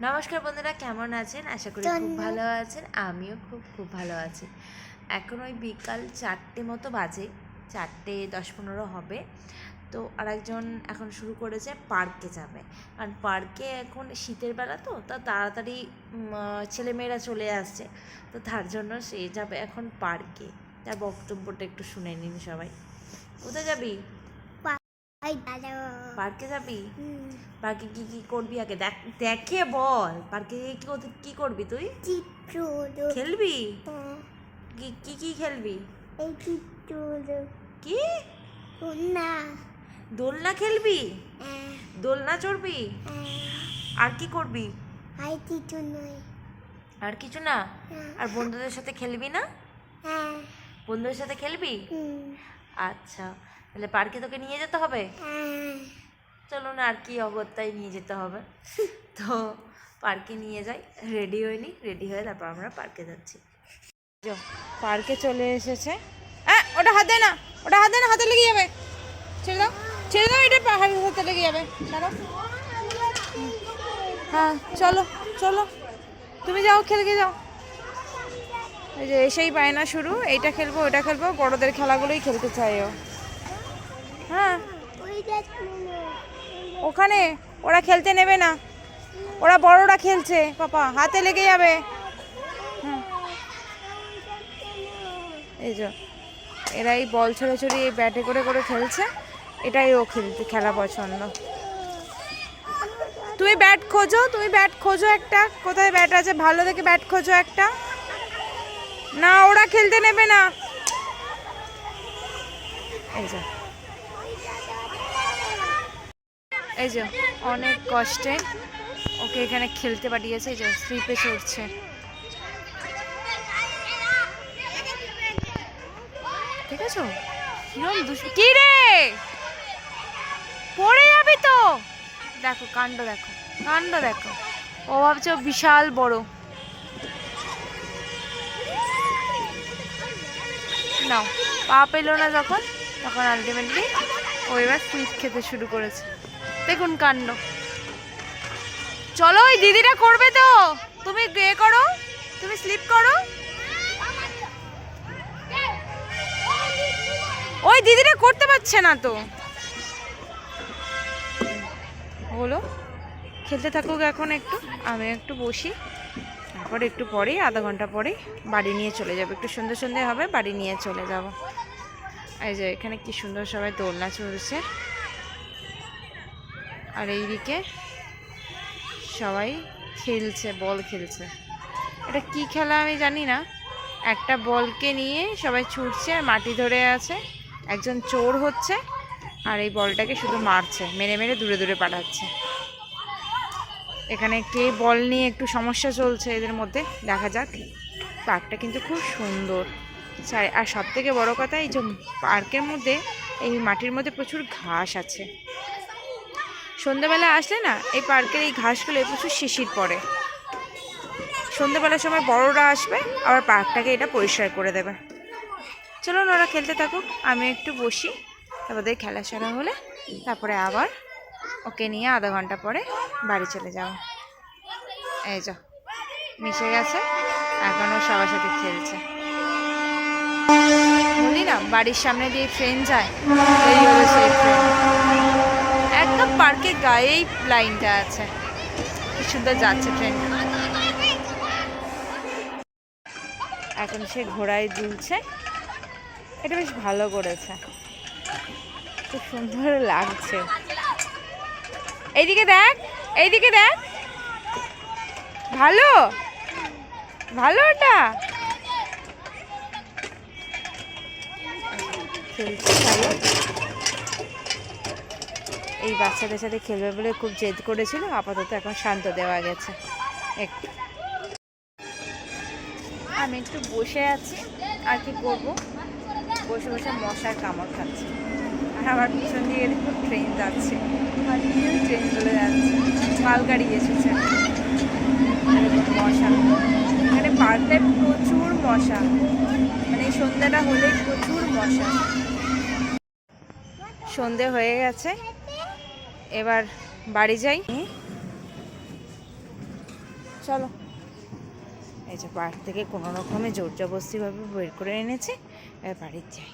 নমস্কার বন্ধুরা, কেমন আছেন? আশা করি খুব ভালো আছেন। আমিও খুব ভালো আছি। এখন ওই বিকাল 4টে মতো বাজে, 4:10-15 হবে। তো আরেকজন এখন শুরু করেছে পার্কে যাবে, কারণ পার্কে এখন শীতের বেলা তো তাড়াতাড়ি ছেলেমেয়েরা চলে আসছে, তো তার জন্য সে যাবে এখন পার্কে। তার বক্তব্যটা একটু শুনে নিন সবাই। কোথায় যাবি? পার্কে যাবি? পার্কে কি কি করবি আগে দেখে বল। পার্কে কি করবি তুই? খেলবি? কি কি খেলবি? কি দোলনা খেলবি? দোলনা চড়বি? আর কি করবি? আর কিছু না? আর বন্ধুদের সাথে খেলবি না? বন্ধুদের সাথে খেলবি? আচ্ছা, তাহলে পার্কে তোকে নিয়ে যেতে হবে। চলো না, আর কি অগত্যায় নিয়ে যেতে হবে। তো পার্কে নিয়ে যাই, রেডি হয়নি, রেডি হয়ে তারপর আমরা পার্কে যাচ্ছি। পার্কে চলে এসেছে। ওটা হাত দেয় না, ওটা হাত দেয় না, হাতে লেগে যাবে। ছেড়ে দাও, ছেড়ে দাও, এটা হাতে লেগে যাবে। ছাড়ো। হ্যাঁ চলো চলো, তুমি যাও, খেলকে যাও। এই যে এসেই বায়না শুরু, এইটা খেলবো ওইটা খেলবো, বড়দের খেলাগুলোই খেলতে চাই ও। হ্যাঁ ওখানে ওরা খেলতে নেবে না, ওরা বড়রা খেলছে। পাপা হাতে লেগে যাবে। এই যে এরাই বল ছড়াছড়ি এই ব্যাটে করে করে খেলছে, এটাই ও খেলা পছন্দ। তুমি ব্যাট খোঁজো, তুমি ব্যাট খোঁজো একটা, কোথায় ব্যাট আছে ভালো দেখে ব্যাট খোঁজো একটা। না ওরা খেলতে নেবে না। এই যে অনেক কষ্টে ওকে এখানে খেলতে পাঠিয়েছে। এই যে স্লিপে চড়ছে। ঠিক আছে, কিরম দুষ্টু। কি রে, পড়ে যাবি তো। দেখো কাণ্ড, দেখো কাণ্ড দেখো। ও ভাবছে বিশাল বড়। নাও, পা পেলো না যখন, তখন আলটিমেটলি ও এবার স্লিপ খেতে শুরু করেছে। দেখুন কাণ্ড। চলো, ওই দিদিটা করবে তো, তুমি গে করো, তুমি স্লিপ করো। ওই দিদিটা করতে পারছে না তো। বলো, খেলতে থাকুক এখন একটু, আমি একটু বসি, তারপরে একটু পরে আধা ঘন্টা পরে বাড়ি নিয়ে চলে যাবো। একটু সন্ধ্যে সন্ধ্যে হবে, বাড়ি নিয়ে চলে যাব। এই যে এখানে কি সুন্দর সবাই দোলনা চলছে, আর এইদিকে সবাই খেলছে, বল খেলছে। এটা কি খেলা আমি জানি না। একটা বলকে নিয়ে সবাই ছুটছে, আর মাটি ধরে আছে, একজন চোর হচ্ছে, আর এই বলটাকে শুধু মারছে, মেরে মেরে দূরে দূরে পাঠাচ্ছে। এখানে কে বল নিয়ে একটু সমস্যা চলছে এদের মধ্যে, দেখা যাক। পার্কটা কিন্তু খুব সুন্দর, আর সব থেকে বড়ো কথা, এই যে পার্কের মধ্যে এই মাটির মধ্যে প্রচুর ঘাস আছে। সন্ধ্যেবেলা আসলে না, এই পার্কের এই ঘাসগুলো প্রচুর শিশির পড়ে। সন্ধ্যেবেলার সময় বড়রা আসবে, আবার পার্কটাকে এটা পরিষ্কার করে দেবে। চলুন ওরা খেলতে থাকুক, আমি একটু বসি, তারপরে খেলা সারা হলে তারপরে আবার ওকে নিয়ে আধা ঘন্টা পরে বাড়ি চলে যাব। এই যা মিশে গেছে, এখনও সবার সাথে খেলছে। বলি না, বাড়ির সামনে দিয়ে ট্রেন যায়, এই হলো সেই ট্রেন। একদম পার্কের গায়েই লাইনটা আছে, কি সুন্দর যাচ্ছে ট্রেনটা। এখন সে ঘোড়ায় দুলছে, এটা বেশ ভালো করেছে, খুব সুন্দর লাগছে। এইদিকে দেখ, এইদিকে দেখ, ভালো ভালো ওটা খেলছে ভালো। এই বাচ্চাদের সাথে খেলবে বলে খুব জেদ করেছিল, আপাতত এখন শান্ত দেওয়া গেছে একটু। আমি একটু বসে আছি, আর কি করবো, বসে বসে মশার কামড় খাচ্ছি। আর আমার পিছন দিয়ে দেখুন ট্রেন যাচ্ছে, আর ট্রেন চলে যাচ্ছে, মালগাড়ি এসেছে। মশা, এখানে পার্কটায় প্রচুর মশা, মানে সন্ধ্যাটা হলেই প্রচুর মশা। সন্ধে হয়ে গেছে, এবার বাড়ি যাই। চলো। এই যে পার্ক থেকে কোনো রকমে জোর জবরদস্তিভাবে বের করে এনেছে, এবার বাড়ির যাই।